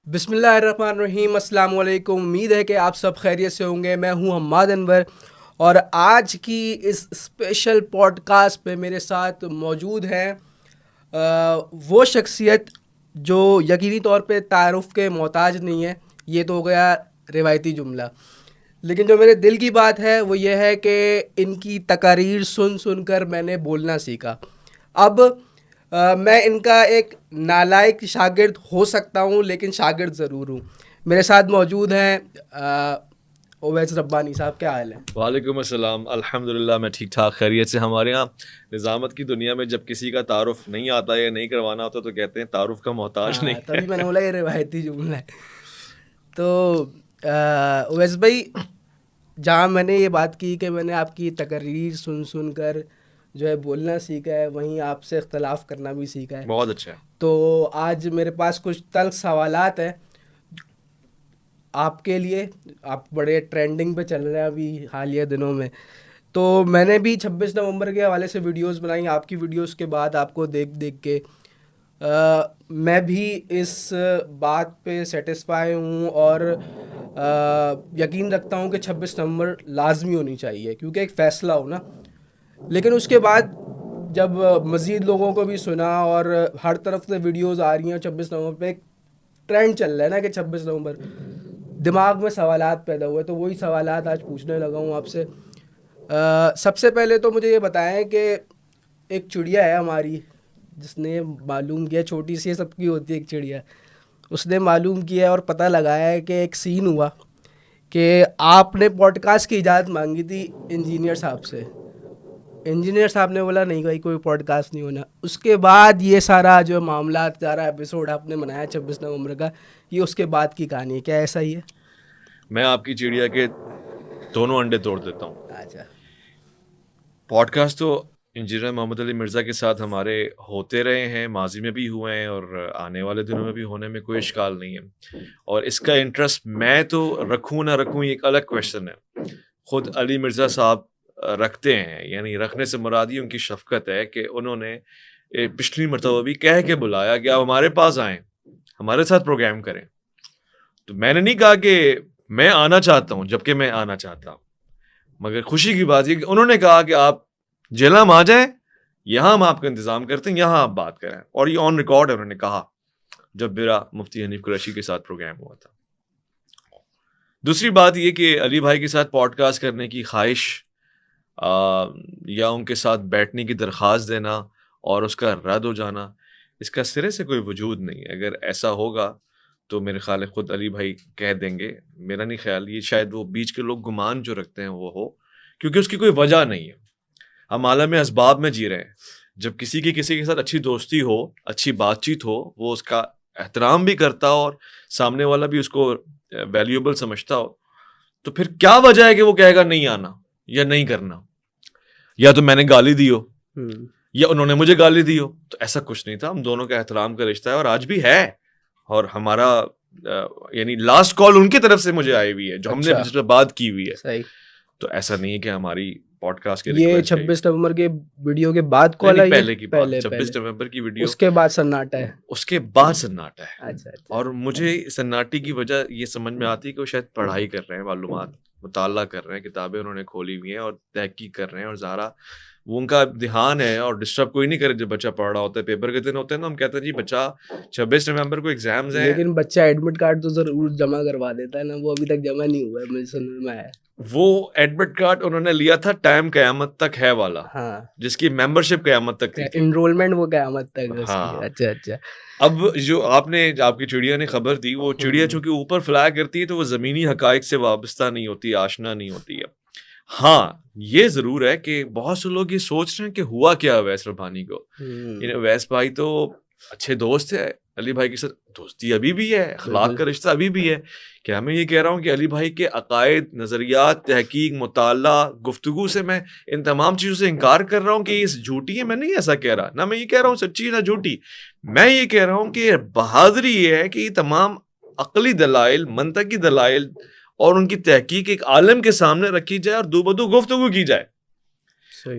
بسم اللہ الرحمن الرحیم. السلام علیکم. امید ہے کہ آپ سب خیریت سے ہوں گے. میں ہوں حماد انور اور آج کی اس اسپیشل پوڈ کاسٹ پہ میرے ساتھ موجود ہیں وہ شخصیت جو یقینی طور پہ تعارف کے محتاج نہیں ہے. یہ تو ہو گیا روایتی جملہ, لیکن جو میرے دل کی بات ہے وہ یہ ہے کہ ان کی تقاریر سن سن کر میں نے بولنا سیکھا. اب میں ان کا ایک نالائق شاگرد ہو سکتا ہوں لیکن شاگرد ضرور ہوں. میرے ساتھ موجود ہیں اویس ربانی صاحب. کیا حال ہے؟ وعلیکم السلام. الحمدللہ میں ٹھیک ٹھاک خیریت سے. ہمارے یہاں نظامت کی دنیا میں جب کسی کا تعارف نہیں آتا یا نہیں کروانا ہوتا تو کہتے ہیں تعارف کا محتاج نہیں. تبھی میں نے بولا یہ روایتی جملہ ہے. تو اویس بھائی, جہاں میں نے یہ بات کی کہ میں نے آپ کی تقریر سن سن کر جو ہے بولنا سیکھا ہے, وہیں آپ سے اختلاف کرنا بھی سیکھا ہے. بہت اچھا ہے. تو آج میرے پاس کچھ تلخ سوالات ہیں آپ کے لیے. آپ بڑے ٹرینڈنگ پہ چل رہے ہیں ابھی حالیہ دنوں میں. تو میں نے بھی 26 نومبر کے حوالے سے ویڈیوز بنائی. آپ کی ویڈیوز کے بعد آپ کو دیکھ دیکھ کے میں بھی اس بات پہ سیٹسفائی ہوں اور یقین رکھتا ہوں کہ 26 نومبر لازمی ہونی چاہیے کیونکہ ایک فیصلہ ہو نا. لیکن اس کے بعد جب مزید لوگوں کو بھی سنا اور ہر طرف سے ویڈیوز آ رہی ہیں 26 نومبر پہ, ایک ٹرینڈ چل رہا ہے نا کہ 26 نومبر, دماغ میں سوالات پیدا ہوئے. تو وہی سوالات آج پوچھنے لگا ہوں آپ سے. سب سے پہلے تو مجھے یہ بتائیں کہ ایک چڑیا ہے ہماری جس نے معلوم کیا, چھوٹی سی سب کی ہوتی ہے ایک چڑیا, اس نے معلوم کیا اور پتہ لگایا ہے کہ ایک سین ہوا کہ آپ نے پوڈ کاسٹ کی اجازت مانگی تھی انجینئر صاحب سے. انجینئر صاحب نے بولا نہیں بھائی کوئی پوڈ کاسٹ نہیں ہونا. اس کے بعد یہ سارا جو معاملات, سارا ایپیسوڈ آپ نے بنایا 26 نومبر کا, یہ اس کے بعد کی کہانی ہے. کیا ایسا ہی ہے؟ میں آپ کی چڑیا کے دونوں انڈے توڑ دیتا ہوں. اچھا. پوڈ کاسٹ تو انجینئر محمد علی مرزا کے ساتھ ہمارے ہوتے رہے ہیں, ماضی میں بھی ہوئے ہیں اور آنے والے دنوں میں بھی ہونے میں کوئی اشکال نہیں ہے. اور اس کا انٹرسٹ میں تو رکھوں نہ رکھوں یہ ایک الگ کویشچن ہے. خود علی مرزا صاحب رکھتے ہیں, یعنی رکھنے سے مراد یہ ان کی شفقت ہے کہ انہوں نے پچھلی مرتبہ بھی کہہ کے بلایا کہ آپ ہمارے پاس آئیں, ہمارے ساتھ پروگرام کریں. تو میں نے نہیں کہا کہ میں آنا چاہتا ہوں جبکہ میں آنا چاہتا ہوں, مگر خوشی کی بات یہ کہ انہوں نے کہا کہ آپ جیلام آ جائیں, یہاں ہم آپ کا انتظام کرتے ہیں, یہاں آپ بات کریں. اور یہ آن ریکارڈ ہے, انہوں نے کہا جب میرا مفتی حنیف قریشی کے ساتھ پروگرام ہوا تھا. دوسری بات یہ کہ علی بھائی کے ساتھ پوڈ کاسٹ کرنے کی خواہش یا ان کے ساتھ بیٹھنے کی درخواست دینا اور اس کا رد ہو جانا, اس کا سرے سے کوئی وجود نہیں ہے. اگر ایسا ہوگا تو میرے خیال ہے خود علی بھائی کہہ دیں گے. میرا نہیں خیال, یہ شاید وہ بیچ کے لوگ گمان جو رکھتے ہیں وہ ہو, کیونکہ اس کی کوئی وجہ نہیں ہے. ہم عالم اسباب میں جی رہے ہیں. جب کسی کے ساتھ اچھی دوستی ہو, اچھی بات چیت ہو, وہ اس کا احترام بھی کرتا ہو اور سامنے والا بھی اس کو ویلیوبل سمجھتا ہو, تو پھر کیا وجہ ہے کہ وہ کہے گا نہیں آنا یا نہیں کرنا, یا تو میں نے گالی دی ہو یا انہوں نے مجھے گالی دی ہو. تو ایسا کچھ نہیں تھا. ہم دونوں کا احترام کا رشتہ ہے اور آج بھی ہے. اور ہمارا یعنی لاسٹ کال ان کی طرف سے مجھے آئی ہوئی ہے جو ہم نے جس پہ بات کی ہوئی ہے. صحیح. تو ایسا نہیں ہے کہ ہماری پوڈ کاسٹ کے یہ 26 نومبر کے ویڈیو کے بعد کال آئی, پہلے کی بات, 26 نومبر کی ویڈیو, اس کے بعد سناٹا ہے. اس کے بعد سناٹا ہے. اچھا. اور مجھے سناٹے کی وجہ یہ سمجھ میں آتی ہے کہ وہ شاید پڑھائی کر رہے ہیں, معلومات مطالعہ کر رہے ہیں, کتابیں انہوں نے کھولی ہوئی ہیں اور تحقیق کر رہے ہیں. اور ظاہرہ وہ ان کا دھیان ہے اور ڈسٹرب کوئی نہیں کرے. جب بچہ پڑھ رہا ہوتا ہے, پیپر کے دن ہوتے ہیں نا, ہم کہتے ہیں جی بچہ 26 نومبر کو ایگزامز ہیں, لیکن بچہ ایڈمٹ کارڈ تو ضرور جمع کروا دیتا ہے نا, وہ ابھی تک جمع نہیں ہوا ہے مجھے سننے میں آیا. وہ ایڈمٹ کارڈ انہوں نے لیا تھا ٹائم قیامت تک ہے والا, ہاں, جس کی ممبرشپ قیامت تک تھی, انرولمنٹ وہ قیامت تک. ہاں. اچھا اچھا. اب جو آپ کی چڑیا نے خبر دی, وہ چڑیا چونکہ اوپر فلائی کرتی ہے تو وہ زمینی حقائق سے وابستہ نہیں ہوتی, آشنا نہیں ہوتی ہے. ہاں یہ ضرور ہے کہ بہت سے لوگ یہ سوچ رہے ہیں کہ ہوا کیا اویس ربانی کو. اویس بھائی تو اچھے دوست ہے, علی بھائی کے ساتھ دوستی ابھی بھی ہے, اخلاق کا رشتہ ابھی بھی ہے. کیا میں یہ کہہ رہا ہوں کہ علی بھائی کے عقائد, نظریات, تحقیق, مطالعہ, گفتگو سے میں ان تمام چیزوں سے انکار کر رہا ہوں کہ یہ جھوٹی ہے؟ میں نہیں ایسا کہہ رہا. نہ میں یہ کہہ رہا ہوں سچی نہ جھوٹی. میں یہ کہہ رہا ہوں کہ بہادری یہ ہے کہ یہ تمام عقلی دلائل, منطقی دلائل اور ان کی تحقیق ایک عالم کے سامنے رکھی جائے اور دو بدو گفتگو کی جائے.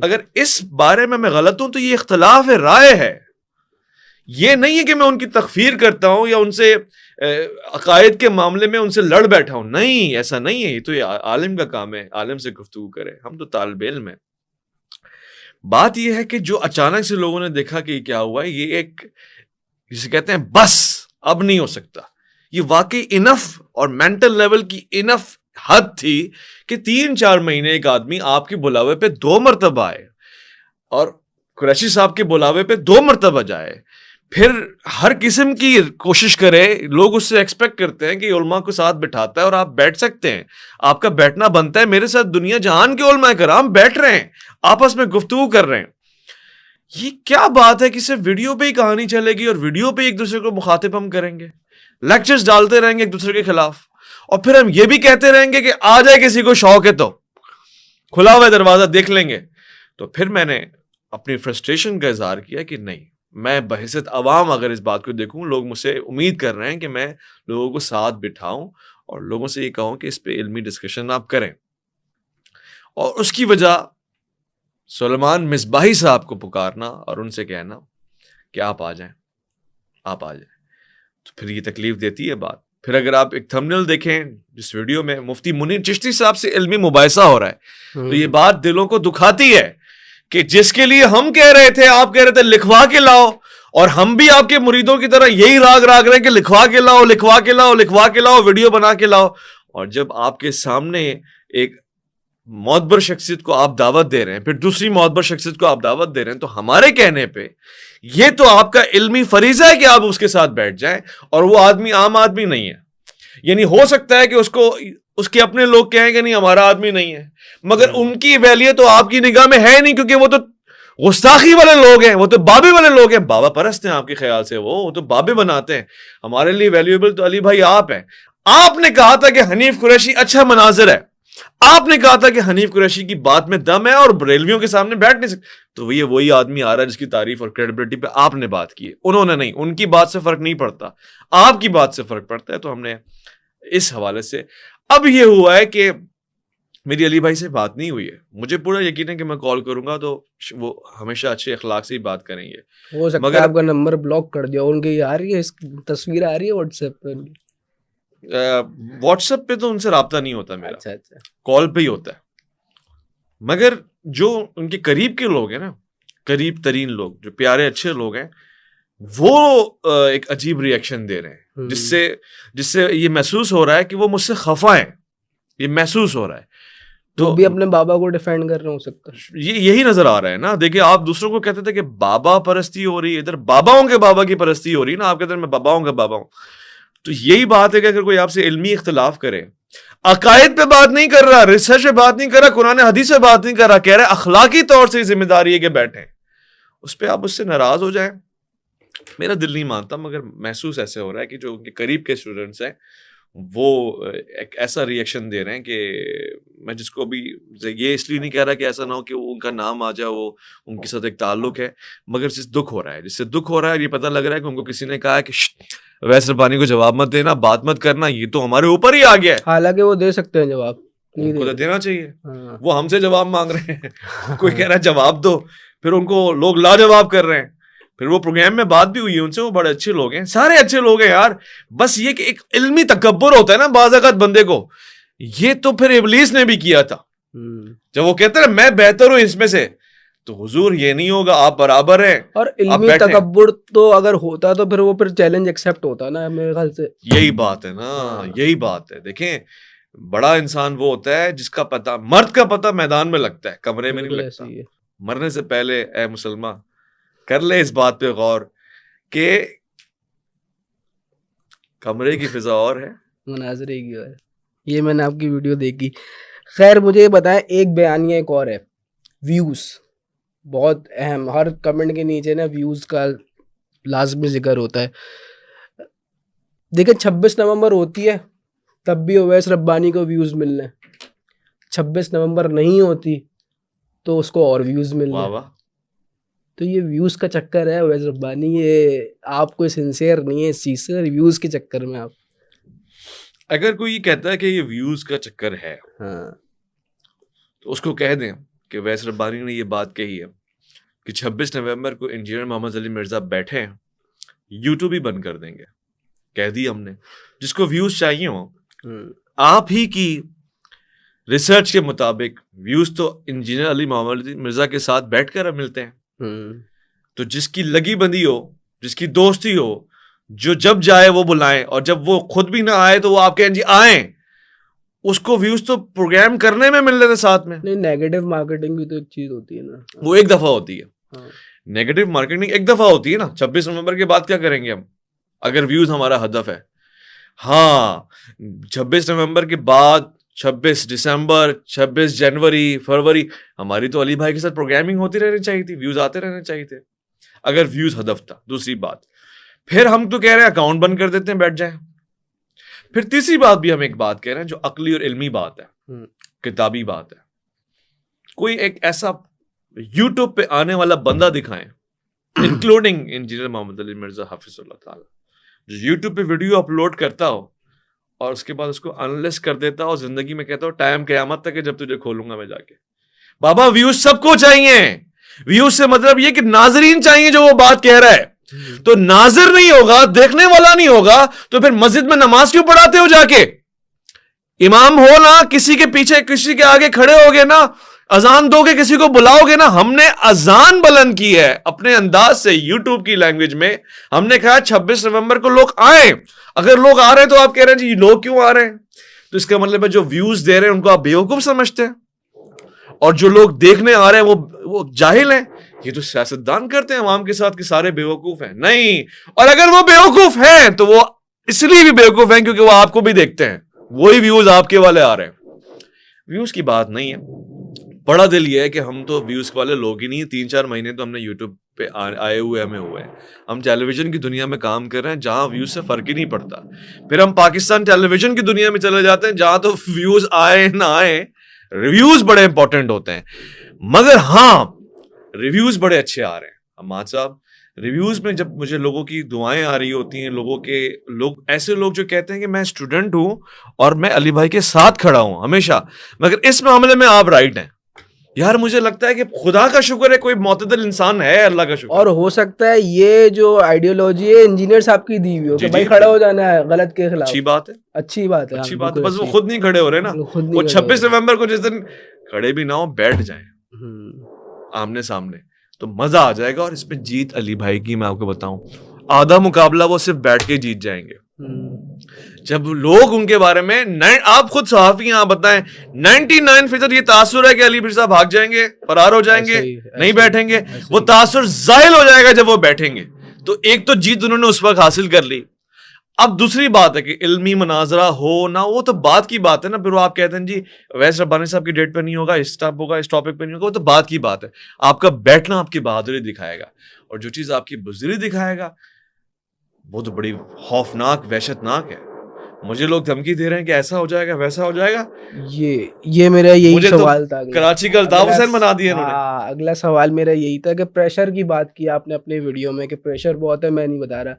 اگر اس بارے میں غلط ہوں تو یہ اختلاف رائے ہے, یہ نہیں ہے کہ میں ان کی تکفیر کرتا ہوں یا ان سے عقائد کے معاملے میں ان سے لڑ بیٹھا ہوں. نہیں, ایسا نہیں ہے. یہ تو عالم کا کام ہے, عالم سے گفتگو کرے. ہم تو طالب علم ہیں. بات یہ ہے کہ جو اچانک سے لوگوں نے دیکھا کہ کیا ہوا ہے, یہ ایک جسے کہتے ہیں بس اب نہیں ہو سکتا. یہ واقعی انف اور مینٹل لیول کی انف حد تھی کہ 3-4 مہینے ایک آدمی آپ کے بلاوے پہ 2 مرتبہ آئے, اور قریشی صاحب کے بلاوے پہ 2 مرتبہ جائے, پھر ہر قسم کی کوشش کرے. لوگ اس سے ایکسپیکٹ کرتے ہیں کہ علماء کو ساتھ بٹھاتا ہے اور آپ بیٹھ سکتے ہیں, آپ کا بیٹھنا بنتا ہے. میرے ساتھ دنیا جہان کے علماء کرام بیٹھ رہے ہیں, آپس میں گفتگو کر رہے ہیں. یہ کیا بات ہے کہ صرف ویڈیو پہ ہی کہانی چلے گی اور ویڈیو پہ ایک دوسرے کو مخاطب ہم کریں گے, لیکچرز ڈالتے رہیں گے ایک دوسرے کے خلاف, اور پھر ہم یہ بھی کہتے رہیں گے کہ آ جائے کسی کو شوق ہے تو کھلا ہوا دروازہ دیکھ لیں گے. تو پھر میں نے اپنی فرسٹریشن کا اظہار کیا کہ نہیں, میں بحیثیت عوام اگر اس بات کو دیکھوں, لوگ مجھ سے امید کر رہے ہیں کہ میں لوگوں کو ساتھ بٹھاؤں اور لوگوں سے یہ کہوں کہ اس پہ علمی ڈسکشن آپ کریں. اور اس کی وجہ سلیمان مصباحی صاحب کو پکارنا اور ان سے کہنا کہ آپ آ جائیں. تو پھر یہ تکلیف دیتی ہے بات. پھر اگر آپ ایک تھمبنیل دیکھیں جس ویڈیو میں مفتی منیر چشتی صاحب سے علمی مباحثہ ہو رہا ہے, تو یہ بات دلوں کو دکھاتی ہے کہ جس کے لیے ہم کہہ رہے تھے, آپ کہہ رہے تھے لکھوا کے لاؤ, اور ہم بھی آپ کے مریدوں کی طرح یہی راگ رہے ہیں کہ لکھوا کے لاؤ, ویڈیو بنا کے لاؤ. اور جب آپ کے سامنے ایک معتبر شخصیت کو آپ دعوت دے رہے ہیں, پھر دوسری معتبر شخصیت کو آپ دعوت دے رہے ہیں, تو ہمارے کہنے پہ یہ تو آپ کا علمی فریضہ ہے کہ آپ اس کے ساتھ بیٹھ جائیں. اور وہ آدمی عام آدمی نہیں ہے. یعنی ہو سکتا ہے کہ اس کے اپنے لوگ کہیں کہ نہیں ہمارا آدمی نہیں ہے, مگر ان کی ویلیو تو آپ کی نگاہ میں ہے نہیں, کیونکہ وہ تو گستاخی والے لوگ ہیں, وہ تو بابے والے لوگ ہیں, بابا پرست ہیں آپ کے خیال سے, وہ تو بابے بناتے ہیں. ہمارے لیے ویلیوبل تو علی بھائی آپ ہیں. آپ نے کہا تھا کہ حنیف قریشی اچھا مناظر ہے, آپ نے کہا تھا کہ حنیف قریشی کی بات میں دم ہے اور بریلویوں کے سامنے بیٹھ نہیں سکتے. تو یہ وہی آدمی آ رہا ہے جس کی تعریف اور کریڈیبلٹی پہ آپ نے بات کی ہے, انہوں نے نہیں. ان کی بات سے فرق نہیں پڑتا, آپ کی بات سے فرق پڑتا ہے. تو ہم نے اس حوالے سے اب یہ ہوا ہے کہ میری علی بھائی سے بات نہیں ہوئی ہے. مجھے پورا یقین ہے کہ میں کال کروں گا تو وہ ہمیشہ اچھے اخلاق سے ہی بات کریں گے. ہو سکتا ہے آپ کا نمبر بلاک کر دیا, ان کی آ رہی ہے تصویر آ رہی ہے واٹس ایپ پہ. واٹس ایپ پہ تو ان سے رابطہ نہیں ہوتا میرا, اچھا کال پہ ہی ہوتا ہے. مگر جو ان کے قریب کے لوگ ہیں نا, قریب ترین لوگ, جو پیارے اچھے لوگ ہیں, وہ ایک عجیب ری ایکشن دے رہے ہیں, جس سے یہ محسوس ہو رہا ہے کہ وہ مجھ سے خفا ہیں. یہ محسوس ہو رہا ہے. تو بھی اپنے بابا کو ڈیفینڈ کر رہے ہو سکتا ہے, یہی نظر آ رہا ہے نا. دیکھیں, آپ دوسروں کو کہتے تھے کہ بابا پرستی ہو رہی ہے, ادھر باباؤں کے بابا کی پرستی ہو رہی ہے نا. آپ کہتے ہیں میں باباؤں کا بابا ہوں. تو یہی بات ہے کہ اگر کوئی آپ سے علمی اختلاف کرے, عقائد پہ بات نہیں کر رہا, ریسرچ پہ بات نہیں کر رہا, قرآن حدیث پہ بات نہیں کر رہا, کہہ رہا ہے اخلاقی طور سے ذمہ داری ہے کہ بیٹھیں, اس پہ آپ اس سے ناراض ہو جائیں, میرا دل نہیں مانتا. مگر محسوس ایسے ہو رہا ہے کہ جو ان کے قریب کے اسٹوڈنٹس ہیں وہ ایک ایسا ری ایکشن دے رہے ہیں کہ میں جس کو بھی یہ اس لیے نہیں کہہ رہا کہ ایسا نہ ہو کہ ان کا نام آ جائے, وہ ان کے ساتھ ایک تعلق ہے, مگر جس سے دکھ ہو رہا ہے, یہ پتہ لگ رہا ہے کہ ان کو کسی نے کہا ہے کہ ویس ربانی کو جواب مت دینا, بات مت کرنا, یہ تو ہمارے اوپر ہی آ گیا ہے. حالانکہ وہ دے سکتے ہیں جواب, ان کو تو دینا چاہیے. وہ ہم سے جواب مانگ رہے ہیں, کوئی کہہ رہا ہے جواب دو, پھر ان کو لوگ لاجواب کر رہے ہیں. پھر وہ پروگرام میں بات بھی ہوئی ہے ان سے, وہ بڑے اچھے لوگ ہیں, سارے اچھے لوگ ہیں یار. بس یہ کہ ایک علمی تکبر ہوتا ہے نا بعض اوقات بندے کو, یہ تو پھر ابلیس نے بھی کیا تھا جب وہ کہتے ہیں میں بہتر ہوں اس میں سے. تو حضور یہ نہیں ہوگا, آپ برابر ہیں. اور علمی تکبر تو اگر ہوتا تو پھر وہ چیلنج ایکسیپٹ ہوتا نا, میرے خیال سے یہی بات ہے نا, یہی بات ہے. دیکھیں, بڑا انسان وہ ہوتا ہے جس کا پتہ, مرد کا پتہ میدان میں لگتا ہے, کمرے میں نہیں لگتا. مرنے سے پہلے اے مسلمان کر لے اس بات پہ غور کہ کمرے کی فضا اور ہے, مناظرے کی اور. یہ میں نے آپ کی ویڈیو دیکھی. خیر مجھے یہ بتائیں, ایک بیانیہ ایک اور ہے, ویوز بہت اہم, ہر کمنٹ کے نیچے نا ویوز کا لازمی ذکر ہوتا ہے. دیکھیں 26 نومبر ہوتی ہے تب بھی اویس ربانی کو ویوز مل رہے ہیں, 26 نومبر نہیں ہوتی تو اس کو اور ویوز مل رہے ہیں. تو یہ ویوز کا چکر ہے اویس ربانی, یہ آپ کوئی سنسیئر نہیں ہے اس چیز سے, ویوز کے چکر میں آپ. اگر کوئی کہتا ہے کہ یہ ویوز کا چکر ہے, تو اس کو کہہ دیں کہ اویس ربانی نے یہ بات کہی ہے کہ 26 نومبر کو انجینئر محمد علی مرزا بیٹھے ہیں, یوٹیوب ہی بند کر دیں گے. کہہ دی ہم نے, جس کو ویوز چاہیے ہوں. آپ ہی کی ریسرچ کے مطابق ویوز تو انجینئر علی محمد مرزا کے ساتھ بیٹھ کر ملتے ہیں. تو جس کی لگی بندی ہو, جس کی دوستی ہو, جو جب جائے وہ بلائیں, اور جب وہ خود بھی نہ آئے تو وہ آپ کہیں جی آئیں, اس کو ویوز تو پروگرام کرنے میں مل رہے تھے ساتھ میں. نہیں, نیگیٹو مارکیٹنگ بھی تو ایک چیز ہوتی ہے نا, وہ ایک دفعہ ہوتی ہے. نیگیٹو مارکیٹنگ ایک دفعہ ہوتی ہے نا. 26 نومبر کے بعد کیا کریں گے ہم اگر ویوز ہمارا ہدف ہے؟ ہاں 26 نومبر کے بعد 26 دسمبر 26 جنوری فروری ہماری تو علی بھائی کے ساتھ پروگرامنگ ہوتی رہنی چاہیے تھی, ویوز آتے رہنے چاہیے تھے اگر ویوز ہدف تھا. دوسری بات, پھر ہم تو کہہ رہے ہیں اکاؤنٹ بند کر دیتے ہیں, بیٹھ جائیں. پھر تیسری بات بھی ہم ایک بات کہہ رہے ہیں جو عقلی اور علمی بات ہے, کتابی بات ہے. کوئی ایک ایسا یوٹیوب پہ آنے والا بندہ دکھائیں انکلوڈنگ انجینئر محمد علی مرزا حافظ اللہ تعالی, جو یوٹیوب پہ ویڈیو اپلوڈ کرتا ہو اور اس کے بعد اس کو انالائز کر دیتا ہو, زندگی میں کہتا ہو ٹائم قیامت تک ہے جب تجھے کھولوں گا میں جا کے. بابا ویوز سب کو چاہیے. ویوز سے مطلب یہ کہ ناظرین چاہیے جو وہ بات کہہ رہا ہے. تو ناظر نہیں ہوگا, دیکھنے والا نہیں ہوگا, تو پھر مسجد میں نماز کیوں پڑھاتے ہو جا کے؟ امام ہو نا, کسی کے پیچھے کسی کے آگے کھڑے ہوگے نا, اذان دو گے, کسی کو بلاؤ گے نا. ہم نے اذان بلند کی ہے اپنے انداز سے, یوٹیوب کی لینگویج میں. ہم نے کہا 26 نومبر کو لوگ آئیں. اگر لوگ آ رہے ہیں تو آپ کہہ رہے ہیں جی لوگ کیوں آ رہے ہیں, تو اس کا مطلب ہے جو ویوز دے رہے ہیں ان کو آپ بیوقوف سمجھتے ہیں, اور جو لوگ دیکھنے آ رہے ہیں وہ جاہل ہیں. یہ تو سیاستدان کرتے ہیں عوام کے ساتھ کہ سارے بیوقوف ہیں. نہیں, اور اگر وہ بیوقوف ہیں تو وہ اس لیے بھی بیوقوف ہیں کیونکہ وہ آپ کو بھی دیکھتے ہیں, وہی ویوز آپ کے والے آ رہے ہیں. ویوز کی بات نہیں ہے. بڑا دل یہ ہے کہ ہم تو ویوز والے لوگ ہی نہیں. 3-4 مہینے تو ہم نے یوٹیوب پہ آئے ہوئے ہیں. ہم ٹیلی ویژن کی دنیا میں کام کر رہے ہیں جہاں ویوز سے فرق ہی نہیں پڑتا. پھر ہم پاکستان ٹیلی ویژن کی دنیا میں چلے جاتے ہیں جہاں تو ویوز آئے نہ آئے, ریویوز بڑے امپورٹنٹ ہوتے ہیں. مگر ہاں ریویوز بڑے اچھے آ رہے ہیں. حماد صاحب, ریویوز میں جب مجھے لوگوں کی دعائیں آ رہی ہوتی ہیں, لوگ ایسے لوگ جو کہتے ہیں کہ میں اسٹوڈنٹ ہوں اور میں علی بھائی کے ساتھ کھڑا ہوں ہمیشہ, مگر اس معاملے میں آپ رائٹ ہیں. یار مجھے لگتا ہے کہ خدا کا شکر ہے کوئی معتدل انسان ہے, اللہ کا شکر. اور ہو سکتا ہے یہ جو آئیڈیالوجی ہے انجینئر صاحب کی دی ہوئی ہو کہ بھائی کھڑا ہو جانا ہے غلط کے خلاف. اچھی بات ہے, اچھی بات ہے, اچھی بات ہے. بس وہ خود نہیں کھڑے ہو رہے نا. وہ 26 نومبر کو جس دن کھڑے بھی نہ ہو, بیٹھ جائیں آمنے سامنے, تو مزہ آ جائے گا. اور اس پہ جیت علی بھائی کی میں آپ کو بتاؤں, آدھا مقابلہ وہ صرف بیٹھ کے جیت جائیں گے. جب لوگ ان کے بارے میں, آپ خود صحافی ہیں, آپ بتائیں 99% یہ تاثر ہے کہ علی مرزا بھاگ جائیں گے, فرار ہو جائیں گے, نہیں بیٹھیں گے. وہ تاثر زائل ہو جائے گا جب وہ بیٹھیں گے. تو ایک تو جیت انہوں نے اس وقت حاصل کر لی. اب دوسری بات ہے کہ علمی مناظرہ ہو نہ, وہ تو بات کی بات ہے نا. پھر وہ آپ کہتے ہیں جی ویس ربانی صاحب کی ڈیٹ پہ نہیں ہوگا, اس ٹاپ ہوگا, اس ٹاپک پہ نہیں ہوگا, وہ تو بات کی بات ہے. آپ کا بیٹھنا آپ کی بہادری دکھائے گا, اور جو چیز آپ کی بزدلی دکھائے گا وہ تو بڑی خوفناک وحشت ناک ہے. مجھے لوگ دھمکی دے رہے ہیں کہ ایسا ہو جائے گا ویسا ہو جائے گا. یہ میرا یہی سوال تھا. کراچی کا الطاف حسین بنا دیا انہوں نے. اگلا سوال میرا یہی تھا کہ پریشر کی بات کی آپ نے اپنے ویڈیو میں کہ پریشر بہت ہے. میں نہیں بتا رہا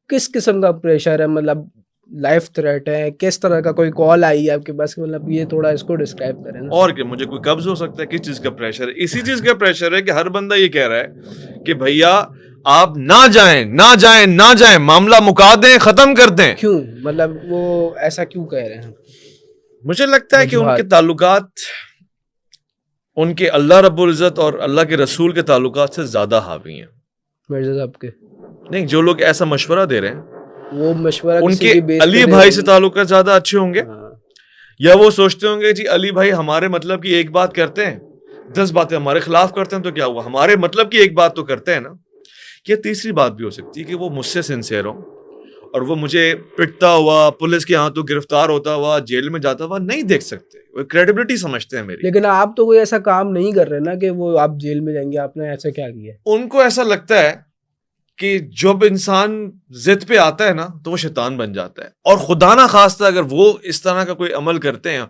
کس قسم کا پریشر ہے, مطلب لائف تھریٹ ہے, کس طرح کا کوئی کال آئی ہے آپ کے پاس, مطلب یہ تھوڑا اس کو ڈسکرائب کریں. اور کہ مجھے کوئی قبض ہو سکتا ہے, کس چیز کا پریشر ہے؟ اسی چیز کا پریشر ہے کہ ہر بندہ یہ کہہ رہا ہے کہ بھیا آپ نہ جائیں, معاملہ مکا دیں, ختم کر دیں. کیوں, مطلب وہ ایسا کیوں کہہ رہے ہیں؟ مجھے لگتا ہے کہ ان کے تعلقات ان کے اللہ رب العزت اور اللہ کے رسول کے تعلقات سے زیادہ حاوی ہیں. مرزا صاحب کے نہیں, جو لوگ ایسا مشورہ دے رہے ہیں وہ مشورہ ان کے علی بھائی سے تعلقات زیادہ اچھے ہوں گے, یا وہ سوچتے ہوں گے جی علی بھائی ہمارے مطلب کی ایک بات کرتے ہیں, 10 باتیں ہمارے خلاف کرتے ہیں, تو کیا ہوا, ہمارے مطلب کی ایک بات تو کرتے ہیں نا. یہ تیسری بات بھی ہو سکتی ہے کہ وہ مجھ سے سنسیئر ہوں اور وہ مجھے پٹتا ہوا, پولیس کے ہاتھوں گرفتار ہوتا ہوا, جیل میں جاتا ہوا نہیں دیکھ سکتے, وہ کریڈیبلٹی سمجھتے ہیں میری. لیکن آپ تو کوئی ایسا کام نہیں کر رہے نا کہ وہ آپ جیل میں جائیں گے, آپ نے ایسا کیا کیا؟ ان کو ایسا لگتا ہے کہ جب انسان ضد پہ آتا ہے نا تو وہ شیطان بن جاتا ہے, اور خدا نہ خواستہ اگر وہ اس طرح کا کوئی عمل کرتے ہیں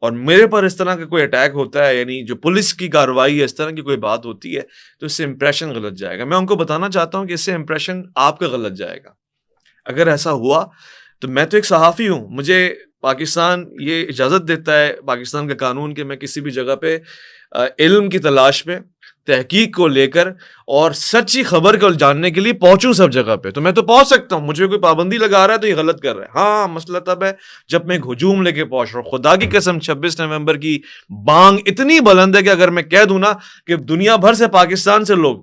اور میرے پر اس طرح کا کوئی اٹیک ہوتا ہے, یعنی جو پولیس کی کارروائی ہے, اس طرح کی کوئی بات ہوتی ہے, تو اس سے امپریشن غلط جائے گا. میں ان کو بتانا چاہتا ہوں کہ اس سے امپریشن آپ کا غلط جائے گا اگر ایسا ہوا. تو میں تو ایک صحافی ہوں, مجھے پاکستان یہ اجازت دیتا ہے, پاکستان کا قانون, کہ میں کسی بھی جگہ پہ علم کی تلاش میں تحقیق کو لے کر اور سچی خبر کو جاننے کے لیے پہنچوں سب جگہ پہ. تو میں تو پہنچ سکتا ہوں, مجھے کوئی پابندی لگا رہا ہے تو یہ غلط کر رہا ہے. ہاں مسئلہ تب ہے جب میں ایک ہجوم لے کے پہنچ رہا ہوں. خدا کی قسم 26 نومبر کی بانگ اتنی بلند ہے کہ اگر میں کہہ دوں نا کہ دنیا بھر سے, پاکستان سے لوگ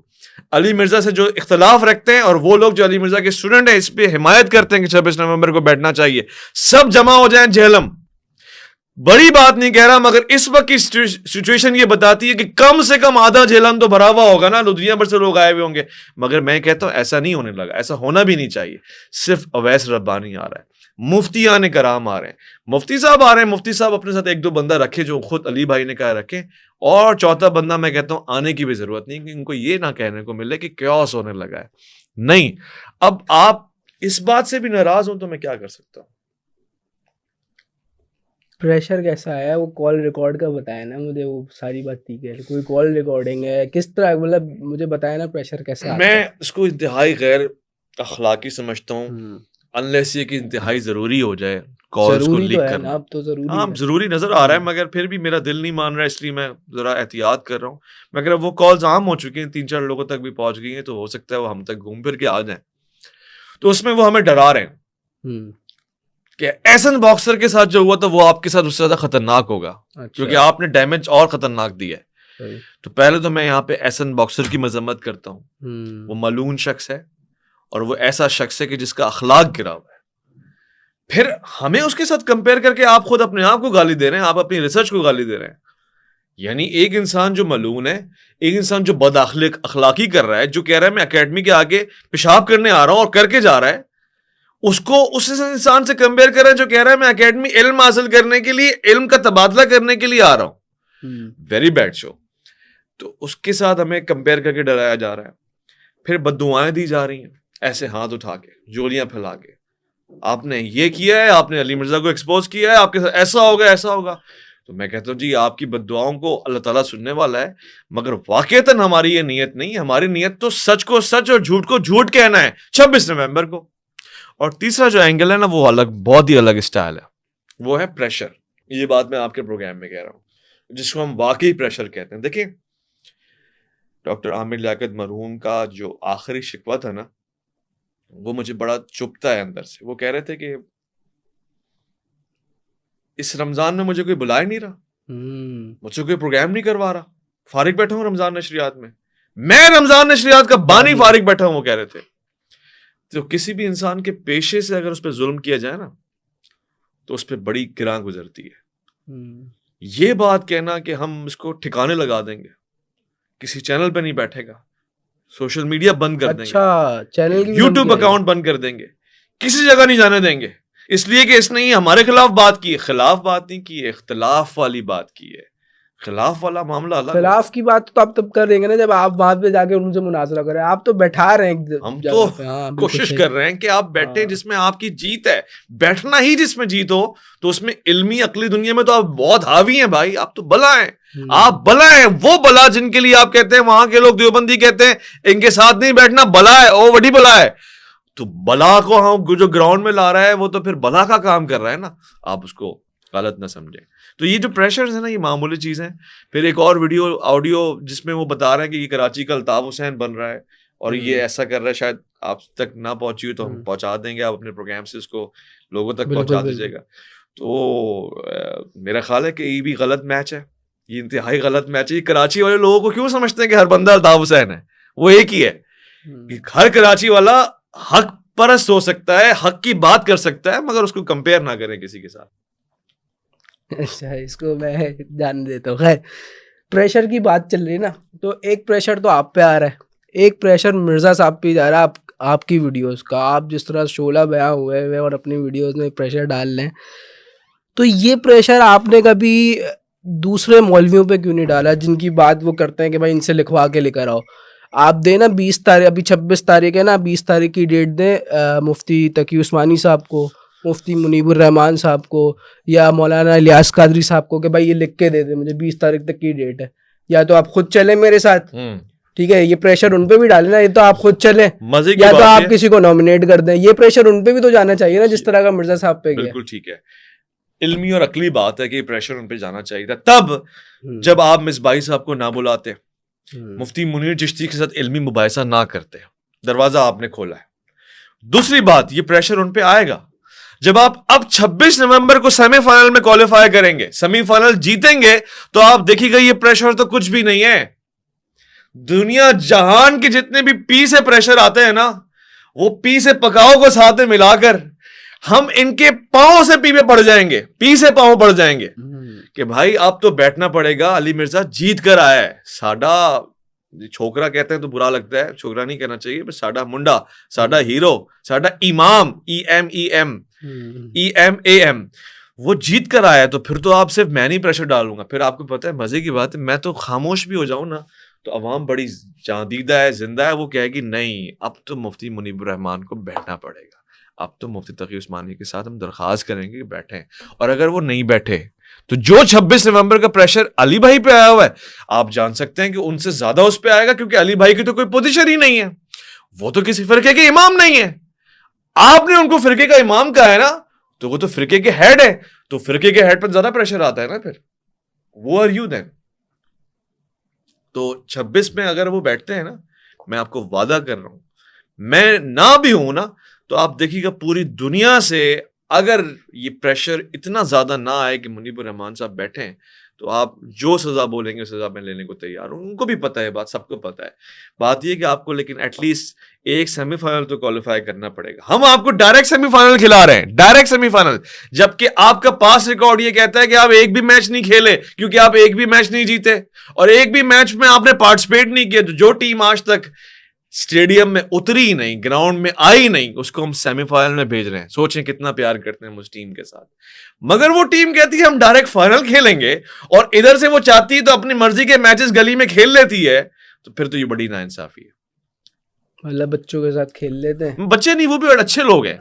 علی مرزا سے جو اختلاف رکھتے ہیں اور وہ لوگ جو علی مرزا کے اسٹوڈنٹ ہیں اس پہ حمایت کرتے ہیں کہ 26 نومبر کو بیٹھنا چاہیے, سب جمع ہو جائیں جہلم. بڑی بات نہیں کہہ رہا, مگر اس وقت کی سچویشن یہ بتاتی ہے کہ کم سے کم آدھا جہلم تو بھرا ہوا ہوگا نا, دنیا بھر سے لوگ آئے ہوئے ہوں گے. مگر میں کہتا ہوں ایسا نہیں ہونے لگا, ایسا ہونا بھی نہیں چاہیے. صرف اویس ربانی آ رہا ہے, مفتیان کرام آ رہے ہیں, مفتی صاحب آ رہے ہیں. مفتی صاحب اپنے ساتھ ایک دو بندہ رکھے جو خود علی بھائی نے کہا رکھے, اور چوتھا بندہ میں کہتا ہوں آنے کی بھی ضرورت نہیں کہ ان کو یہ نہ کہنے کو ملے کہ کیوس ہونے لگا ہے. نہیں, اب آپ اس بات سے بھی ناراض ہوں تو میں کیا کر سکتا ہوں. پریشر کیسا آیا, وہ کال ریکارڈ کا بتایا نا مجھے, وہ ساری بات ٹھیک ہے, کوئی کال ریکارڈنگ ہے کس طرح, مطلب مجھے بتایا نا پریشر کیسا. میں اس کو انتہائی غیر اخلاقی سمجھتا ہوں, انلیس یہ کہ انتہائی ضروری ہو جائے کالز کو لیک کرنا. اب تو ضروری ہاں ضروری نظر آ رہا ہے, مگر پھر بھی میرا دل نہیں مان رہا, اس لیے میں ذرا احتیاط کر رہا ہوں. مگر اب وہ کالز عام ہو چکی ہیں, 3-4 لوگوں تک بھی پہنچ گئی ہیں, تو ہو سکتا ہے وہ ہم تک گھوم پھر کے آ جائیں. تو اس میں وہ ہمیں ڈرا رہے ہیں کہ ایسن باکسر کے ساتھ جو ہوا تھا وہ آپ کے ساتھ اس سے زیادہ خطرناک ہوگا, کیونکہ آپ نے ڈیمیج اور خطرناک دیا ہے. تو پہلے تو میں یہاں پہ ایسن باکسر کی مذمت کرتا ہوں. وہ ملعون شخص ہے اور وہ ایسا شخص ہے کہ جس کا اخلاق گرا ہوا ہے. پھر ہمیں اس کے ساتھ کمپیئر کر کے آپ خود اپنے آپ کو گالی دے رہے ہیں, آپ اپنی ریسرچ کو گالی دے رہے ہیں. یعنی ایک انسان جو ملعون ہے, ایک انسان جو بد اخلاقی کر رہا ہے, جو کہہ رہا ہے میں اکیڈمی کے آگے پیشاب کرنے آ رہا ہوں اور کر کے جا رہا ہے, اس کو اس انسان سے کمپیئر کر رہے ہیں جو کہہ رہا ہے میں اکیڈمی علم حاصل کرنے کے لیے, علم کا تبادلہ کرنے کے لیے آ رہا ہوں. ویری بیڈ شو. تو اس کے ساتھ ہمیں کمپیئر کر کے ڈرایا جا رہا ہے. پھر بددعائیں دی جا رہی ہیں ایسے ہاتھ اٹھا کے, جولیاں پھیلا کے, آپ نے یہ کیا ہے, آپ نے علی مرزا کو ایکسپوز کیا ہے, آپ کے ساتھ ایسا ہوگا ایسا ہوگا. تو میں کہتا ہوں جی آپ کی بددعاؤں کو اللہ تعالیٰ سننے والا ہے, مگر واقعتاً ہماری یہ نیت نہیں. ہماری نیت تو سچ کو سچ اور جھوٹ کو جھوٹ کہنا ہے 26 نومبر کو. اور تیسرا جو اینگل ہے نا وہ الگ, بہت ہی الگ اسٹائل ہے, وہ ہے پریشر. یہ بات میں آپ کے پروگرام میں کہہ رہا ہوں, جس کو ہم واقعی پریشر کہتے ہیں. دیکھیں ڈاکٹر عامر لیاقت مرحوم کا جو آخری شکوہ تھا نا, وہ مجھے بڑا چبھتا ہے اندر سے. وہ کہہ رہے تھے کہ اس رمضان میں مجھے کوئی بلا ہی نہیں رہا, مجھ سے کوئی پروگرام نہیں کروا رہا, فارغ بیٹھا ہوں رمضان نشریات میں, میں رمضان نشریات کا بانی فارغ بیٹھا ہوں. وہ کہہ رہے تھے. تو کسی بھی انسان کے پیشے سے اگر اس پہ ظلم کیا جائے نا تو اس پہ بڑی گراں گزرتی ہے. یہ بات کہنا کہ ہم اس کو ٹھکانے لگا دیں گے, کسی چینل پہ نہیں بیٹھے گا, سوشل میڈیا بند کر دیں گے, یوٹیوب اکاؤنٹ بند کر دیں گے, کسی جگہ نہیں جانے دیں گے, اس لیے کہ اس نے یہ ہمارے خلاف بات کی. خلاف بات نہیں کی ہے, اختلاف والی بات کی ہے. خلاف والا معاملہ الگ. خلاف کی بات تو آپ تب کر دیں گے نا جب آپ وہاں پہ جا کے ان سے مناظرہ کریں. آپ تو بیٹھا رہے ہیں, ہم تو کوشش کر رہے ہیں کہ آپ بیٹھیں جس میں آپ کی جیت ہے. بیٹھنا ہی جس میں جیت ہو, تو اس میں علمی عقلی دنیا میں تو آپ بہت حاوی ہیں بھائی. آپ تو بلا ہیں, آپ بلا ہیں. وہ بلا جن کے لیے آپ کہتے ہیں, وہاں کے لوگ دیوبندی کہتے ہیں ان کے ساتھ نہیں بیٹھنا بلا ہے, او بڑی بلا ہے. تو بلا کو ہم جو گراؤنڈ میں لا رہا ہے وہ تو پھر بلا کا کام کر رہا ہے نا. آپ اس کو غلط نہ سمجھیں. تو یہ جو پریشرز ہیں نا, یہ معمولی چیز ہیں. پھر ایک اور آڈیو جس میں وہ بتا رہے ہیں کہ یہ کراچی کا الطاف حسین بن رہا ہے اور یہ ایسا کر رہا ہے, شاید آپ تک نہ پہنچی ہو تو ہم پہنچا دیں گے, آپ اپنے پروگرام سے اس کو لوگوں تک پہنچا دیجیے گا. تو میرا خیال ہے کہ یہ بھی غلط میچ ہے, یہ انتہائی غلط میچ ہے. یہ کراچی والے لوگوں کو کیوں سمجھتے ہیں کہ ہر بندہ الطاف حسین ہے؟ وہ ایک ہی ہے. ہر کراچی والا حق پرست ہو سکتا ہے, حق کی بات کر سکتا ہے, مگر اس کو کمپیئر نہ کریں کسی کے ساتھ. اچھا, اس کو میں جان دیتا ہوں. خیر, پریشر کی بات چل رہی ہے نا, تو ایک پریشر تو آپ پہ آ رہا ہے, ایک پریشر مرزا صاحب پہ جا رہا ہے آپ کی ویڈیوز کا. آپ جس طرح شعلہ بیاں ہوئے ہوئے اور اپنی ویڈیوز میں پریشر ڈال لیں, تو یہ پریشر آپ نے کبھی دوسرے مولویوں پہ کیوں نہیں ڈالا جن کی بات وہ کرتے ہیں کہ بھائی ان سے لکھوا کے لے کر آؤ؟ آپ دیں نا 20 تاریخ, ابھی 26 تاریخ ہے نا, 20 تاریخ کی ڈیٹ دیں مفتی تقی عثمانی صاحب کو, مفتی منیب الرحمان صاحب کو, یا مولانا الیاس قادری صاحب کو کہ بھائی یہ لکھ کے دے دیں مجھے, 20 تاریخ تک کی ڈیٹ ہے. یا تو آپ خود چلیں میرے ساتھ, ٹھیک ہے, یہ پریشر ان پہ بھی ڈالیں نا, یہ تو آپ خود چلیں, یا تو آپ کسی کو نامنیٹ کر دیں. یہ پریشر ان پہ بھی تو جانا چاہیے نا جس طرح کا مرزا صاحب پہ گیا. بالکل ٹھیک ہے, علمی اور عقلی بات ہے کہ یہ پریشر ان پہ جانا چاہیے تھا. تب جب آپ مصباحی صاحب کو نہ بلاتے, مفتی منیر چشتی کے ساتھ علمی مباحثہ نہ کرتے. دروازہ آپ نے کھولا ہے. دوسری بات, یہ پریشر ان پہ آئے گا جب آپ اب 26 نومبر کو سیمی فائنل میں کوالیفائی کریں گے, سیمی فائنل جیتیں گے, تو آپ دیکھیے گا یہ پریشر تو کچھ بھی نہیں ہے. دنیا جہان کے جتنے بھی پی سے پریشر آتے ہیں نا, وہ پی سے پکاؤ کو ساتھ میں ملا کر ہم ان کے پاؤں سے پی پہ پڑ جائیں گے, پی سے پاؤں پڑ جائیں گے کہ بھائی آپ تو بیٹھنا پڑے گا, علی مرزا جیت کر آیا ہے. ساڈا چھوکرا کہتے ہیں تو برا لگتا ہے, چھوکرا نہیں کہنا چاہیے, بس ساڈا منڈا, ساڈا ہیرو, ساڈا امام, EMAM, وہ جیت کر آیا ہے. تو پھر تو آپ صرف میں نہیں پریشر ڈالوں گا. پھر آپ کو پتہ ہے مزے کی بات ہے, میں تو خاموش بھی ہو جاؤں نا تو عوام بڑی جاندیدہ ہے, زندہ ہے, وہ کہے گی نہیں اب تو مفتی منیب الرحمان کو بیٹھنا پڑے گا, اب تو مفتی تقی عثمانی کے ساتھ ہم درخواست کریں گے کہ بیٹھیں. اور اگر وہ نہیں بیٹھے تو جو 26 نومبر کا پریشر علی بھائی پہ آیا ہوا ہے, آپ جان سکتے ہیں کہ ان سے زیادہ اس پہ آئے گا, کیونکہ علی بھائی کی تو کوئی پوزیشن ہی نہیں ہے, وہ تو کسی فرقے کے امام نہیں ہے. آپ نے ان کو فرقے کا امام کہا ہے نا, تو وہ تو فرقے کے ہیڈ ہے, تو فرقے کے ہیڈ پر زیادہ پریشر آتا ہے نا پھر. وہ آر یو دین. تو 26 میں اگر وہ بیٹھتے ہیں نا, میں آپ کو وعدہ کر رہا ہوں, میں نہ بھی ہوں نا تو آپ دیکھیے گا پوری دنیا سے اگر یہ پریشر اتنا زیادہ نہ آئے کہ منیب الرحمان صاحب بیٹھیں, تو آپ جو سزا بولیں گے سزا میں لینے کو تیار ہوں. ان کو بھی پتہ ہے بات, سب کو پتہ ہے. بات یہ کہ آپ کو لیکن ایٹ لیسٹ ایک سیمی فائنل تو کوالیفائی کرنا پڑے گا. ہم آپ کو ڈائریکٹ سیمی فائنل کھلا رہے ہیں, ڈائریکٹ سیمی فائنل, جبکہ آپ کا پاس ریکارڈ یہ کہتا ہے کہ آپ ایک بھی میچ نہیں کھیلے, کیونکہ آپ ایک بھی میچ نہیں جیتے اور ایک بھی میچ میں آپ نے پارٹیسپیٹ نہیں کیا. تو جو ٹیم آج تک اسٹیڈیم میں اتری ہی نہیں, گراؤنڈ میں آئی نہیں, اس کو ہم سیمی فائنل میں بھیج رہے ہیں. سوچیں کتنا پیار کرتے ہیں ہم اس ٹیم کے ساتھ. مگر وہ ٹیم کہتی ہے ہم ڈائریکٹ فائنل کھیلیں گے, اور ادھر سے وہ چاہتی ہے تو اپنی مرضی کے میچز گلی میں کھیل لیتی ہے, تو پھر تو یہ بڑی ناانصافی ہے. مطلب بچوں کے ساتھ کھیل لیتے ہیں. بچے نہیں, وہ بھی بڑے اچھے لوگ ہیں,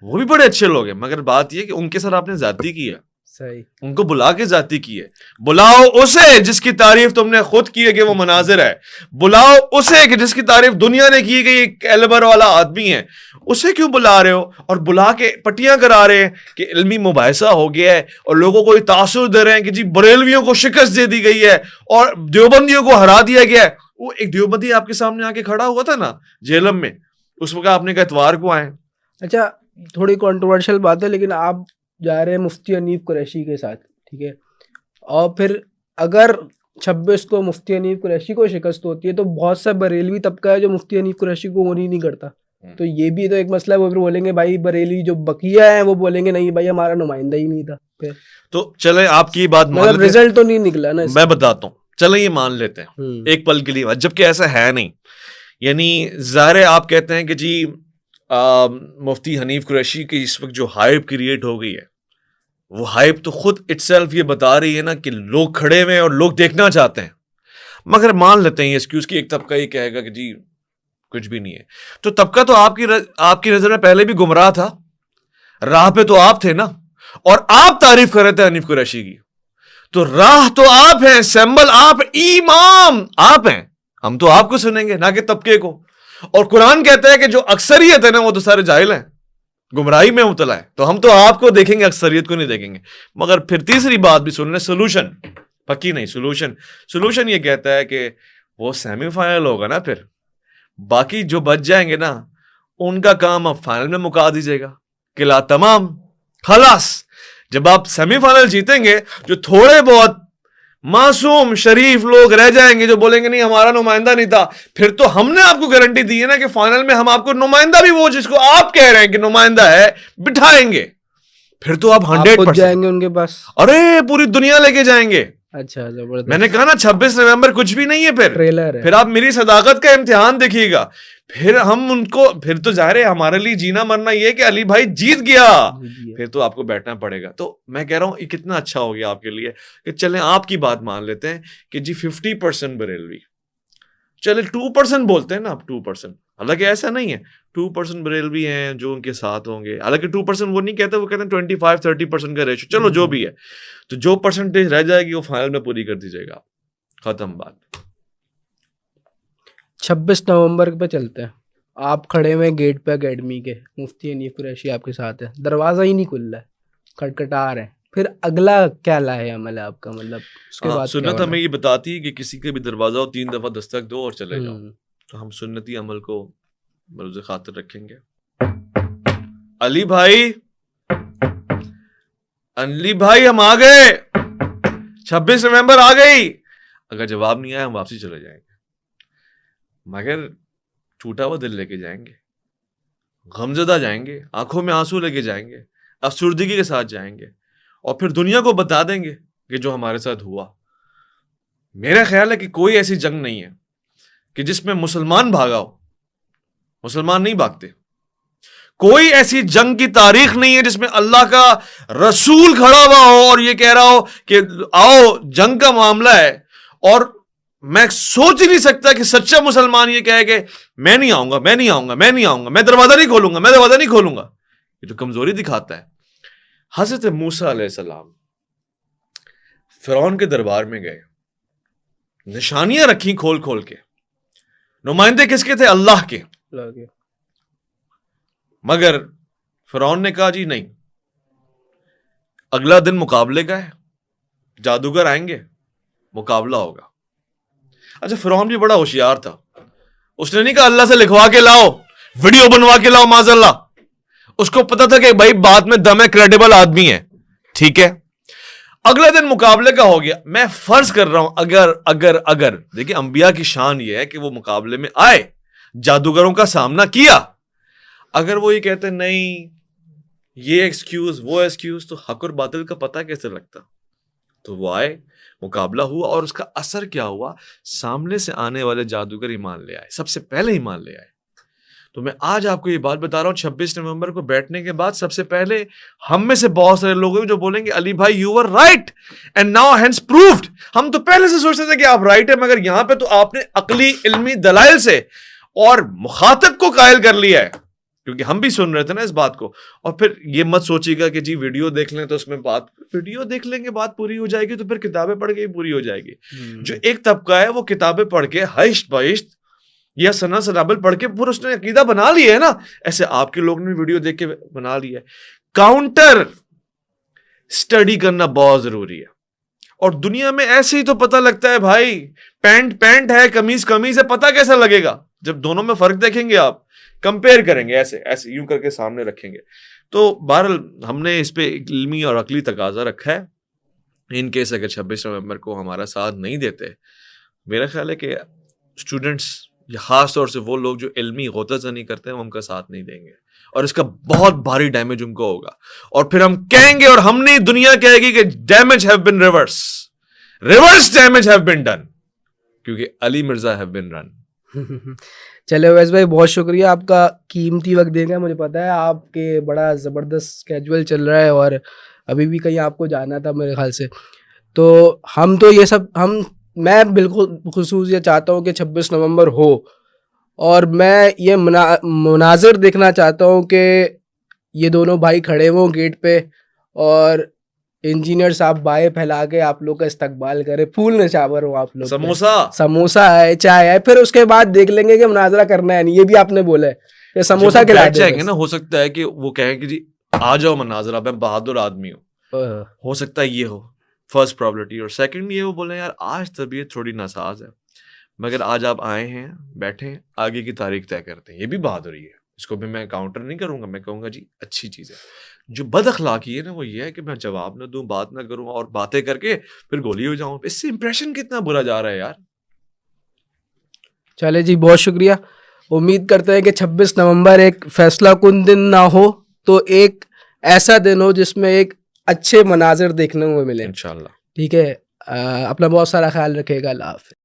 وہ بھی بڑے اچھے لوگ ہیں, مگر بات یہ کہ ان کے ساتھ آپ نے زیادتی کی ہے. صحیح, ان کو بلا کے زیادتی کی ہے. بلاؤ اسے جس کی تعریف تم نے خود کی ہے کہ وہ مناظر ہے, بلاؤ اسے کہ جس کی تعریف دنیا نے کی کہ یہ کیلیبر والا آدمی ہے, اسے کیوں بلا رہے ہو اور بلا کے پٹیاں کرا رہے ہیں کہ علمی مباحثہ ہو گیا ہے اور لوگوں کو یہ تاثر دے رہے ہیں کہ جی بریلویوں کو شکست دے دی گئی ہے اور دیوبندیوں کو ہرا دیا گیا ہے. وہ ایک دیوبندی آپ کے سامنے آ کے کھڑا ہوا تھا نا جہلم میں, اس وقت آپ نے کہا اتوار کو آئے. اچھا تھوڑی کنٹروورشل بات ہے, لیکن آپ جا رہے ہیں مفتی حنیف قریشی کے ساتھ, ٹھیک ہے, اور پھر اگر 26 کو مفتی حنیف قریشی کو شکست ہوتی ہے تو بہت سا بریلوی طبقہ ہے جو مفتی حنیف قریشی کو وہ نہیں کرتا, تو یہ بھی تو ایک مسئلہ ہے. وہ پھر بولیں گے بھائی بریلوی جو بقیہ ہیں وہ بولیں گے نہیں بھائی ہمارا نمائندہ ہی نہیں تھا. پھر تو چلیں آپ کی بات مان مطلب رزلٹ تو نہیں نکلا نا, میں بتاتا ہوں, چلیں یہ مان لیتے ہیں ایک پل کے لیے, جبکہ ایسا ہے نہیں. یعنی ظاہر ہے آپ کہتے ہیں کہ جی مفتی حنیف قریشی کی اس وقت جو ہائپ کریٹ ہو گئی ہے, وہ ہائپ تو خود اٹ سیلف یہ بتا رہی ہے نا کہ لوگ کھڑے ہوئے اور لوگ دیکھنا چاہتے ہیں. مگر مان لیتے ہیں ایکسکیوز کی ایک طبقہ یہ کہے گا کہ جی کچھ بھی نہیں ہے, تو طبقہ تو آپ کی نظر میں پہلے بھی گمراہ تھا, راہ پہ تو آپ تھے نا, اور آپ تعریف کر رہے تھے حنیف قریشی کی, تو راہ تو آپ ہیں, سمبل آپ, امام آپ ہیں, ہم تو آپ کو سنیں گے نہ کہ طبقے کو. اور قرآن کہتا ہے کہ جو اکثریت ہے نا وہ تو سارے جاہل ہیں, گمراہی میں مبتلا ہے, تو ہم تو آپ کو دیکھیں گے, اکثریت کو نہیں دیکھیں گے. مگر پھر تیسری بات بھی سن لیں, سولوشن پکی نہیں, سولوشن یہ کہتا ہے کہ وہ سیمی فائنل ہوگا نا, پھر باقی جو بچ جائیں گے نا ان کا کام اب فائنل میں مکا دیجیے گا, قلعہ تمام خلاص. جب آپ سیمی فائنل جیتیں گے, جو تھوڑے بہت معصوم شریف لوگ رہ جائیں گے جو بولیں گے نہیں ہمارا نمائندہ نہیں تھا, پھر تو ہم نے آپ کو گارنٹی دی ہے نا کہ فائنل میں ہم آپ کو نمائندہ بھی وہ جس کو آپ کہہ رہے ہیں کہ نمائندہ ہے بٹھائیں گے. پھر تو آپ 100% جائیں گے ان کے پاس, ارے پوری دنیا لے کے جائیں گے. اچھا میں نے کہا نا 26 نومبر کچھ بھی نہیں ہے, پھر آپ میری صداقت کا امتحان دیکھیے گا. پھر ہم ان کو, پھر تو ظاہر ہے ہمارے لیے جینا مرنا یہ کہ علی بھائی جیت گیا, پھر تو آپ کو بیٹھنا پڑے گا. تو میں کہہ رہا ہوں یہ کتنا اچھا ہو گیا آپ کے لیے کہ چلیں آپ کی بات مان لیتے ہیں کہ جی 50% بریلوی, چلے 2% بولتے ہیں نا آپ, 2%, حالانکہ ایسا نہیں ہے, 2% بریلوی ہیں جو ان کے ساتھ ہوں گے. حالانکہ 2% وہ نہیں کہتے, وہ کہتے ہیں 25-30% کا ریشو, چلو جو بھی ہے, تو جو پرسنٹیج رہ جائے گی وہ فائنل میں پوری کر دیجیے گا, ختم بات. 26 نومبر پہ چلتے ہیں. آپ کھڑے ہوئے گیٹ پہ اکیڈمی کے, مفتی حنیف قریشی آپ کے ساتھ ہے, دروازہ ہی نہیں کھل رہا ہے, کھٹکھٹا رہے ہیں, پھر اگلا کیا لائے عمل ہے آپ کا, مطلب اس کے بعد سنت ہمیں یہ بتاتی ہے کہ کسی کے بھی دروازہ ہو 3 دفعہ دستک دو اور چلے جاؤ. تو ہم سنتی عمل کو مروز خاطر رکھیں گے. علی بھائی ہم آ گئے, 26 نومبر آ گئی. اگر جواب نہیں آیا ہم واپسی چلے جائیں گے, مگر ٹوٹا ہوا دل لے کے جائیں گے, غمزدہ جائیں گے, آنکھوں میں آنسو لے کے جائیں گے, افسردگی کے ساتھ جائیں گے, اور پھر دنیا کو بتا دیں گے کہ جو ہمارے ساتھ ہوا. میرا خیال ہے کہ کوئی ایسی جنگ نہیں ہے کہ جس میں مسلمان بھاگا ہو. مسلمان نہیں بھاگتے. کوئی ایسی جنگ کی تاریخ نہیں ہے جس میں اللہ کا رسول کھڑا ہوا ہو اور یہ کہہ رہا ہو کہ آؤ جنگ کا معاملہ ہے, اور میں سوچ ہی نہیں سکتا کہ سچا مسلمان یہ کہے کہ میں نہیں آؤں گا, میں دروازہ نہیں کھولوں گا. یہ تو کمزوری دکھاتا ہے. حضرت موسیٰ علیہ السلام فرعون کے دربار میں گئے, نشانیاں رکھی کھول کھول کے. نمائندے کس کے تھے؟ اللہ کے. مگر فرعون نے کہا جی نہیں, اگلا دن مقابلے کا ہے, جادوگر آئیں گے, مقابلہ ہوگا. اچھا فرعون بھی بڑا ہوشیار تھا, اس نے نہیں کہا اللہ سے لکھوا کے لاؤ, ویڈیو بنوا کے لاؤ معاذ اللہ. اس کو پتا تھا کہ بھائی بات میں دم ہے, کریڈیبل آدمی ہے, ٹھیک ہے. اگلا دن مقابلے کا ہو گیا. میں فرض کر رہا ہوں اگر دیکھیں انبیاء کی شان یہ ہے کہ وہ مقابلے میں آئے, جادوگروں کا سامنا کیا. اگر وہ یہ کہتے نہیں یہ ایکسکیوز وہ ایکسکیوز, تو حق اور باطل کا پتہ کیسے لگتا؟ تو وہ آئے, مقابلہ ہوا, اور اس کا اثر کیا ہوا؟ سامنے سے آنے والے جادوگر ایمان لے آئے, سب سے پہلے ایمان لے آئے. تو میں آج آپ کو یہ بات بتا رہا ہوں, 26 نومبر کو بیٹھنے کے بعد سب سے پہلے ہم میں سے بہت سارے لوگ ہیں جو بولیں گے علی بھائی you were right and now hence proved. ہم تو پہلے سے سوچتے تھے کہ آپ رائٹ ہیں, مگر یہاں پہ تو آپ نے عقلی علمی دلائل سے اور مخاطب کو قائل کر لیا ہے, کیونکہ ہم بھی سن رہے تھے نا اس بات کو. اور پھر یہ مت سوچیے گا کہ جی ویڈیو دیکھ لیں تو اس میں ویڈیو دیکھ لیں گے بات پوری ہو جائے گی, تو پھر کتابیں پڑھ کے ہی پوری ہو جائے گی. جو ایک طبقہ ہے وہ کتابیں پڑھ کے ہشت بہشت یا سنا سنابل پڑھ کے پورا اس نے عقیدہ بنا لیا ہے نا, ایسے آپ کے لوگ نے ویڈیو دیکھ کے بنا لیا ہے. کاؤنٹر اسٹڈی کرنا بہت ضروری ہے. اور دنیا میں ایسے ہی تو پتہ لگتا ہے بھائی, پینٹ ہے, قمیض ہے, پتہ کیسا لگے گا؟ جب دونوں میں فرق دیکھیں گے, آپ کمپیئر کریں گے, ایسے یوں کر کے سامنے رکھیں گے. تو بہرحال ہم نے اس پہ علمی اور عقلی تقاضا رکھا ہے. ان کیس اگر 26 نومبر کو ہمارا ساتھ نہیں دیتے, میرا خیال ہے کہ اسٹوڈنٹس یا خاص طور سے وہ لوگ جو علمی غوطہ زنی کرتے ہیں وہ ان کا ساتھ نہیں دیں گے, اور اس کا بہت بھاری ڈیمیج ان کو ہوگا. اور پھر ہم کہیں گے, اور ہم نہیں دنیا کہے گی کہ damage have been reverse damage have been done, کیونکہ علی مرزا ہیو بین رن. چلے اویس بھائی بہت شکریہ آپ کا قیمتی وقت دینے کا. مجھے پتا ہے آپ کے بڑا زبردست اسکیجول چل رہا ہے اور ابھی بھی کہیں آپ کو جانا تھا میرے خیال سے. تو ہم تو یہ سب میں بالکل خصوص یہ چاہتا ہوں کہ 26 نومبر ہو, اور میں یہ مناظر دیکھنا چاہتا ہوں کہ یہ دونوں بھائی کھڑے ہوں گیٹ پہ, اور انجینئر صاحب بائیں پھیلا کے آپ لوگ کا استقبال کرے, پھول نچاور ہو آپ لوگ, سموسا ہے, چائے ہے. پھر اس کے بعد دیکھ لیں گے کہ مناظرہ کرنا ہے نہیں, یہ بھی آپ نے بولا ہے کہ سموسا کھلا جائیں گے نا. ہو سکتا ہے کہ وہ کہیں کہ جی آ جاؤ مناظرہ, میں بہادر آدمی ہوں, ہو سکتا ہے یہ ہو فرسٹ پرابلٹی. اور سیکنڈ یہ وہ بولیں یار آج طبیعت تھوڑی ناساز ہے, مگر آج آپ آئے ہیں, بیٹھیں, آگے کی تاریخ طے کرتے ہیں. یہ بھی بہادری ہے, اس کو بھی میں کاؤنٹر نہیں کروں گا, میں کہوں گا جی اچھی چیز ہے. جو بد اخلاقی ہے نا وہ یہ ہے کہ میں جواب نہ دوں, بات نہ کروں, اور باتیں کر کے پھر گولی ہو جاؤں. اس سے امپریشن کتنا برا جا رہا ہے یار. چلے جی بہت شکریہ. امید کرتے ہیں کہ 26 نومبر ایک فیصلہ کن دن نہ ہو تو ایک ایسا دن ہو جس میں ایک اچھے مناظر دیکھنے کو ملے انشاءاللہ. ٹھیک ہے, اپنا بہت سارا خیال رکھے گا. اللہ حافظ.